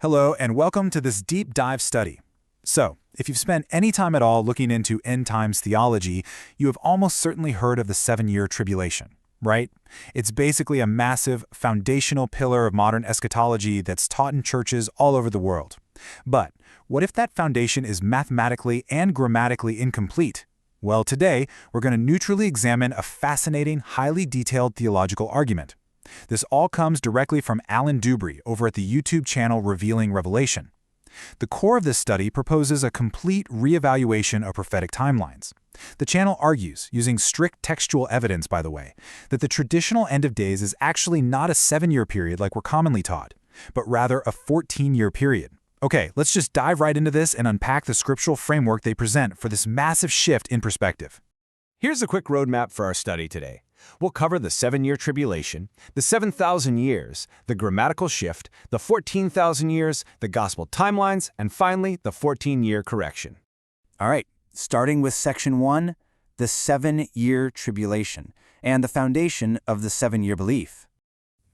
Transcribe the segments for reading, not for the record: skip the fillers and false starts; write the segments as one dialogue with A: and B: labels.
A: Hello, and welcome to this deep dive study. So, if you've spent any time at all looking into end times theology, you have almost certainly heard of the 7-year tribulation, right? It's basically a massive, foundational pillar of modern eschatology that's taught in churches all over the world. But what if that foundation is mathematically and grammatically incomplete? Well, today, we're going to neutrally examine a fascinating, highly detailed theological argument. This all comes directly from Alan Dubry over at the YouTube channel Revealing Revelation. The core of this study proposes a complete reevaluation of prophetic timelines. The channel argues, using strict textual evidence by the way, that the traditional end of days is actually not a 7-year period like we're commonly taught, but rather a 14-year period. Okay, let's just dive right into this and unpack the scriptural framework they present for this massive shift in perspective.
B: Here's a quick roadmap for our study today. We'll cover the 7-year tribulation, the 7,000 years, the grammatical shift, the 14,000 years, the gospel timelines, and finally, the 14-year correction.
C: All right, starting with Section 1, the 7-year tribulation, and the foundation of the 7-year belief.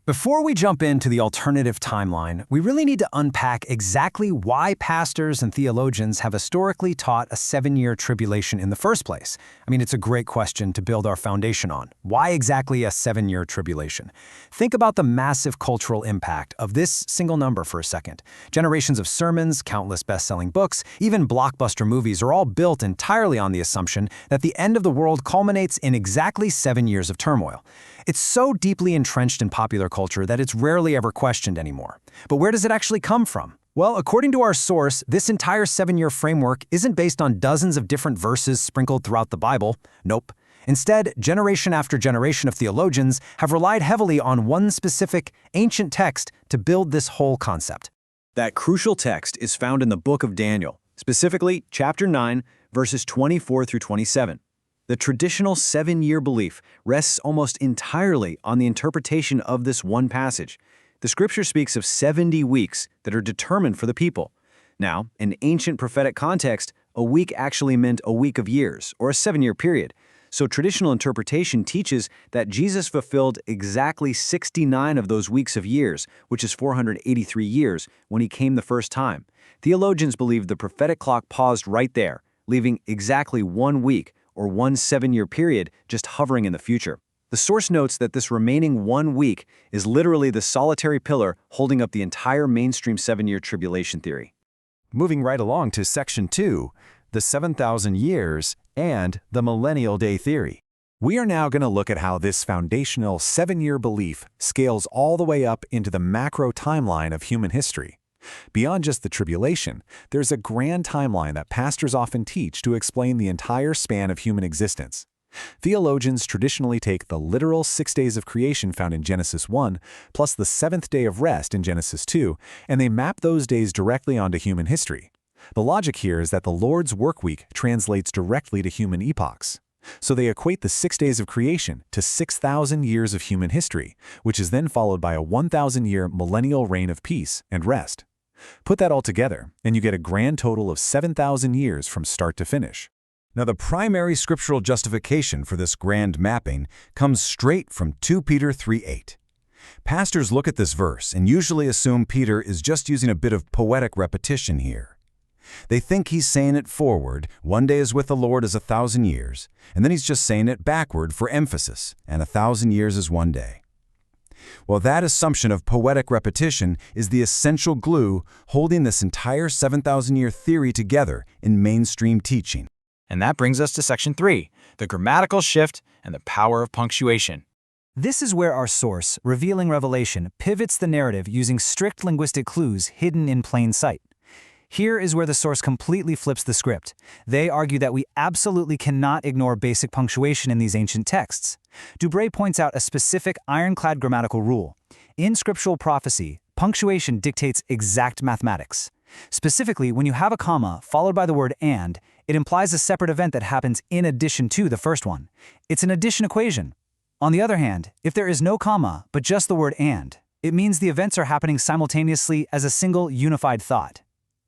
D: Before we jump into the alternative timeline, we really need to unpack exactly why pastors and theologians have historically taught a 7-year tribulation in the first place. I mean, it's a great question to build our foundation on. Why exactly a 7-year tribulation? Think about the massive cultural impact of this single number for a second. Generations of sermons, countless best-selling books, even blockbuster movies are all built entirely on the assumption that the end of the world culminates in exactly 7 years of turmoil. It's so deeply entrenched in popular culture that it's rarely ever questioned anymore. But where does it actually come from? Well, according to our source, this entire 7-year framework isn't based on dozens of different verses sprinkled throughout the Bible. Nope. Instead, generation after generation of theologians have relied heavily on one specific, ancient text to build this whole concept.
E: That crucial text is found in the book of Daniel, specifically chapter 9, verses 24 through 27. The traditional 7-year belief rests almost entirely on the interpretation of this one passage. The scripture speaks of 70 weeks that are determined for the people. Now, in ancient prophetic context, a week actually meant a week of years, or a 7-year period. So traditional interpretation teaches that Jesus fulfilled exactly 69 of those weeks of years, which is 483 years, when he came the first time. Theologians believe the prophetic clock paused right there, leaving exactly 1 week, or one 7-year period, just hovering in the future. The source notes that this remaining 1 week is literally the solitary pillar holding up the entire mainstream 7-year tribulation theory.
B: Moving right along to Section 2, the 7,000 years and the millennial day theory.
A: We are now going to look at how this foundational 7-year belief scales all the way up into the macro timeline of human history. Beyond just the tribulation, there's a grand timeline that pastors often teach to explain the entire span of human existence. Theologians traditionally take the literal 6 days of creation found in Genesis 1, plus the 7th day of rest in Genesis 2, and they map those days directly onto human history. The logic here is that the Lord's work week translates directly to human epochs. So they equate the 6 days of creation to 6,000 years of human history, which is then followed by a 1,000-year millennial reign of peace and rest. Put that all together, and you get a grand total of 7,000 years from start to finish.
F: Now, the primary scriptural justification for this grand mapping comes straight from 2 Peter 3:8. Pastors look at this verse and usually assume Peter is just using a bit of poetic repetition here. They think he's saying it forward, 1 day is with the Lord as 1,000 years, and then he's just saying it backward for emphasis, and 1,000 years is 1 day. Well, that assumption of poetic repetition is the essential glue holding this entire 7,000-year theory together in mainstream teaching.
G: And that brings us to Section 3, the grammatical shift and the power of punctuation.
D: This is where our source, Revealing Revelation, pivots the narrative using strict linguistic clues hidden in plain sight. Here is where the source completely flips the script. They argue that we absolutely cannot ignore basic punctuation in these ancient texts. Dubray points out a specific ironclad grammatical rule. In scriptural prophecy, punctuation dictates exact mathematics. Specifically, when you have a comma followed by the word and, it implies a separate event that happens in addition to the first one. It's an addition equation. On the other hand, if there is no comma, but just the word and, it means the events are happening simultaneously as a single unified thought.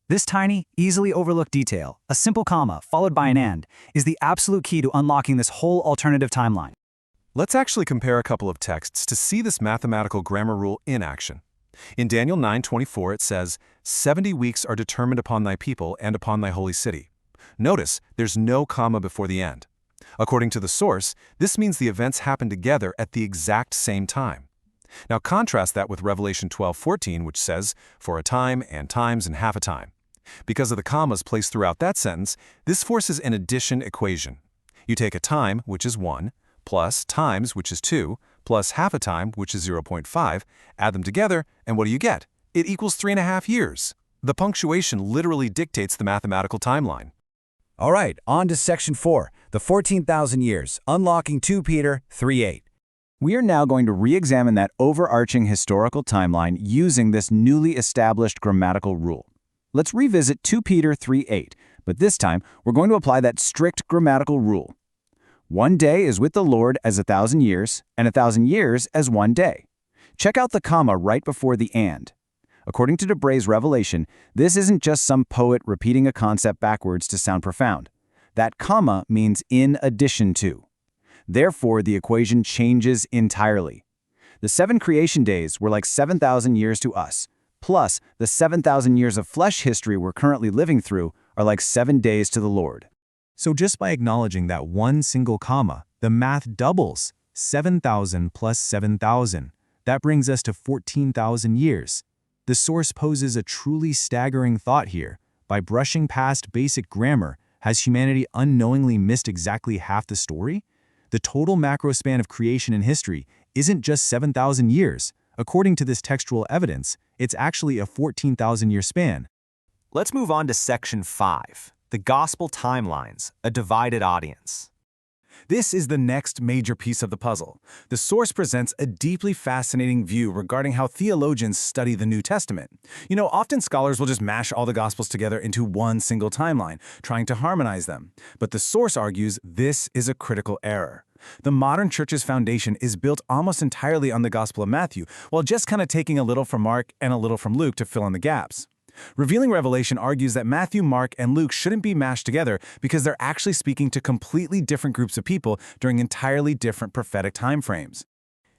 D: This tiny, easily overlooked detail, a simple comma followed by an and, is the absolute key to unlocking this whole alternative timeline.
B: Let's actually compare a couple of texts to see this mathematical grammar rule in action.
A: In Daniel 9:24 it says, 70 weeks are determined upon thy people and upon thy holy city. Notice, there's no comma before the end. According to the source, this means the events happen together at the exact same time. Now contrast that with Revelation 12:14, which says, for a time and times and half a time. Because of the commas placed throughout that sentence, this forces an addition equation. You take a time, which is 1, plus times, which is 2, plus half a time, which is 0.5, add them together, and what do you get? It equals 3.5 years. The punctuation literally dictates the mathematical timeline.
C: All right, on to section 4, the 14,000 years, unlocking 2 Peter 3:8. We are now going to re-examine that overarching historical timeline using this newly established grammatical rule. Let's revisit 2 Peter 3:8, but this time we're going to apply that strict grammatical rule. 1 day is with the Lord as 1,000 years, and 1,000 years as 1 day. Check out the comma right before the and. According to Debray's revelation, this isn't just some poet repeating a concept backwards to sound profound. That comma means in addition to. Therefore, the equation changes entirely. The 7 creation days were like 7,000 years to us, plus the 7,000 years of flesh history we're currently living through are like 7 days to the Lord.
B: So just by acknowledging that one single comma, the math doubles. 7,000 plus 7,000. That brings us to 14,000 years. The source poses a truly staggering thought here. By brushing past basic grammar, has humanity unknowingly missed exactly half the story? The total macro span of creation in history isn't just 7,000 years. According to this textual evidence, it's actually a 14,000-year span.
G: Let's move on to section 5, the gospel timelines, a divided audience.
A: This is the next major piece of the puzzle. The source presents a deeply fascinating view regarding how theologians study the New Testament. Often scholars will just mash all the Gospels together into one single timeline, trying to harmonize them. But the source argues this is a critical error. The modern church's foundation is built almost entirely on the Gospel of Matthew, while just kind of taking a little from Mark and a little from Luke to fill in the gaps. Revealing Revelation argues that Matthew, Mark, and Luke shouldn't be mashed together because they're actually speaking to completely different groups of people during entirely different prophetic timeframes.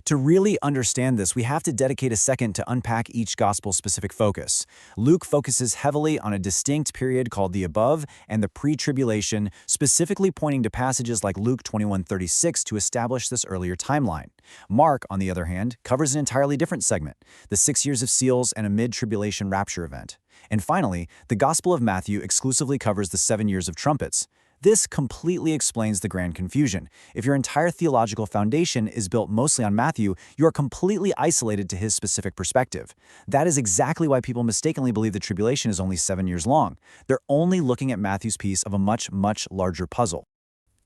G: To really understand this, we have to dedicate a second to unpack each gospel-specific focus. Luke focuses heavily on a distinct period called the above and the pre-tribulation, specifically pointing to passages like Luke 21:36 to establish this earlier timeline. Mark, on the other hand, covers an entirely different segment, the 6 years of seals and a mid-tribulation rapture event. And finally, the Gospel of Matthew exclusively covers the 7 years of trumpets. This completely explains the grand confusion. If your entire theological foundation is built mostly on Matthew, you are completely isolated to his specific perspective. That is exactly why people mistakenly believe the tribulation is only 7 years long. They're only looking at Matthew's piece of a much, much larger puzzle.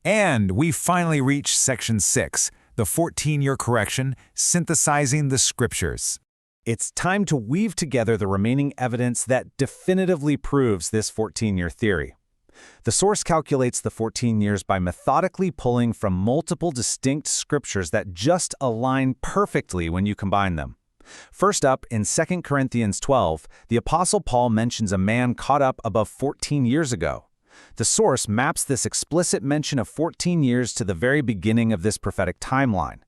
A: And we finally reach section 6, the 14-year correction, synthesizing the scriptures.
B: It's time to weave together the remaining evidence that definitively proves this 14-year theory. The source calculates the 14 years by methodically pulling from multiple distinct scriptures that just align perfectly when you combine them. First up, in 2 Corinthians 12, the Apostle Paul mentions a man caught up above 14 years ago. The source maps this explicit mention of 14 years to the very beginning of this prophetic timeline.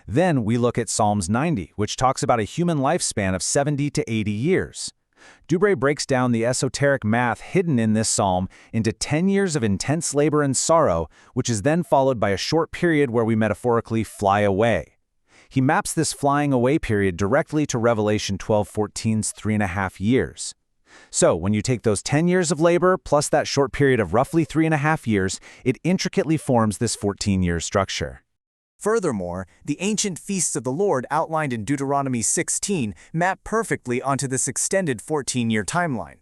B: Then we look at Psalms 90, which talks about a human lifespan of 70 to 80 years. Dubray breaks down the esoteric math hidden in this psalm into 10 years of intense labor and sorrow, which is then followed by a short period where we metaphorically fly away. He maps this flying away period directly to Revelation 12:14's 3.5 years. So when you take those 10 years of labor plus that short period of roughly 3.5 years, it intricately forms this 14-year structure.
H: Furthermore, the ancient feasts of the Lord outlined in Deuteronomy 16 map perfectly onto this extended 14-year timeline.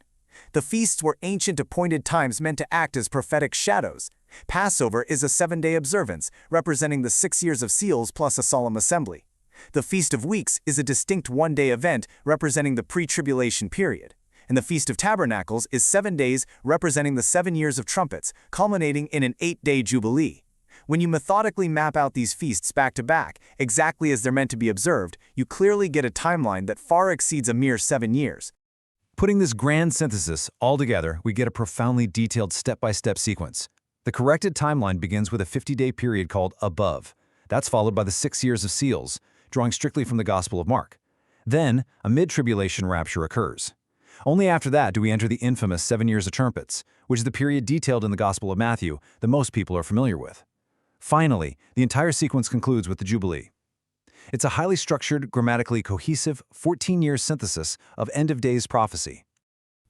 H: The feasts were ancient appointed times meant to act as prophetic shadows. Passover is a 7-day observance, representing the 6 years of seals plus a solemn assembly. The Feast of Weeks is a distinct 1-day event representing the pre-tribulation period. And the Feast of Tabernacles is 7 days representing the 7 years of trumpets, culminating in an 8-day jubilee. When you methodically map out these feasts back to back, exactly as they're meant to be observed, you clearly get a timeline that far exceeds a mere 7 years.
B: Putting this grand synthesis all together, we get a profoundly detailed step-by-step sequence. The corrected timeline begins with a 50-day period called above. That's followed by the 6 years of seals, drawing strictly from the Gospel of Mark. Then, a mid-tribulation rapture occurs. Only after that do we enter the infamous 7 years of trumpets, which is the period detailed in the Gospel of Matthew that most people are familiar with. Finally, the entire sequence concludes with the Jubilee. It's a highly structured, grammatically cohesive, 14-year synthesis of end-of-days prophecy.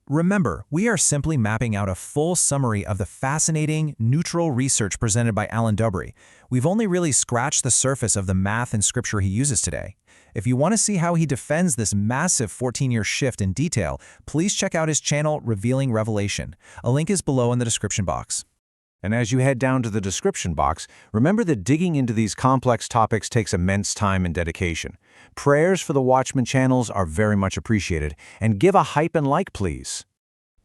I: Remember, we are simply mapping out a full summary of the fascinating, neutral research presented by Alan Dubry. We've only really scratched the surface of the math and scripture he uses today. If you want to see how he defends this massive 14-year shift in detail, please check out his channel, Revealing Revelation. A link is below in the description box.
C: And as you head down to the description box, remember that digging into these complex topics takes immense time and dedication. Prayers for the Watchmen channels are very much appreciated, and give a hype and like, please.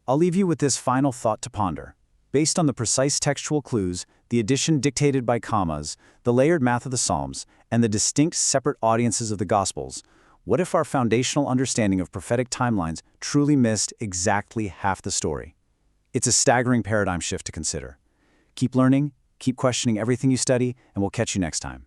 G: I'll leave you with this final thought to ponder. Based on the precise textual clues, the addition dictated by commas, the layered math of the Psalms, and the distinct separate audiences of the Gospels, what if our foundational understanding of prophetic timelines truly missed exactly half the story? It's a staggering paradigm shift to consider. Keep learning, keep questioning everything you study, and we'll catch you next time.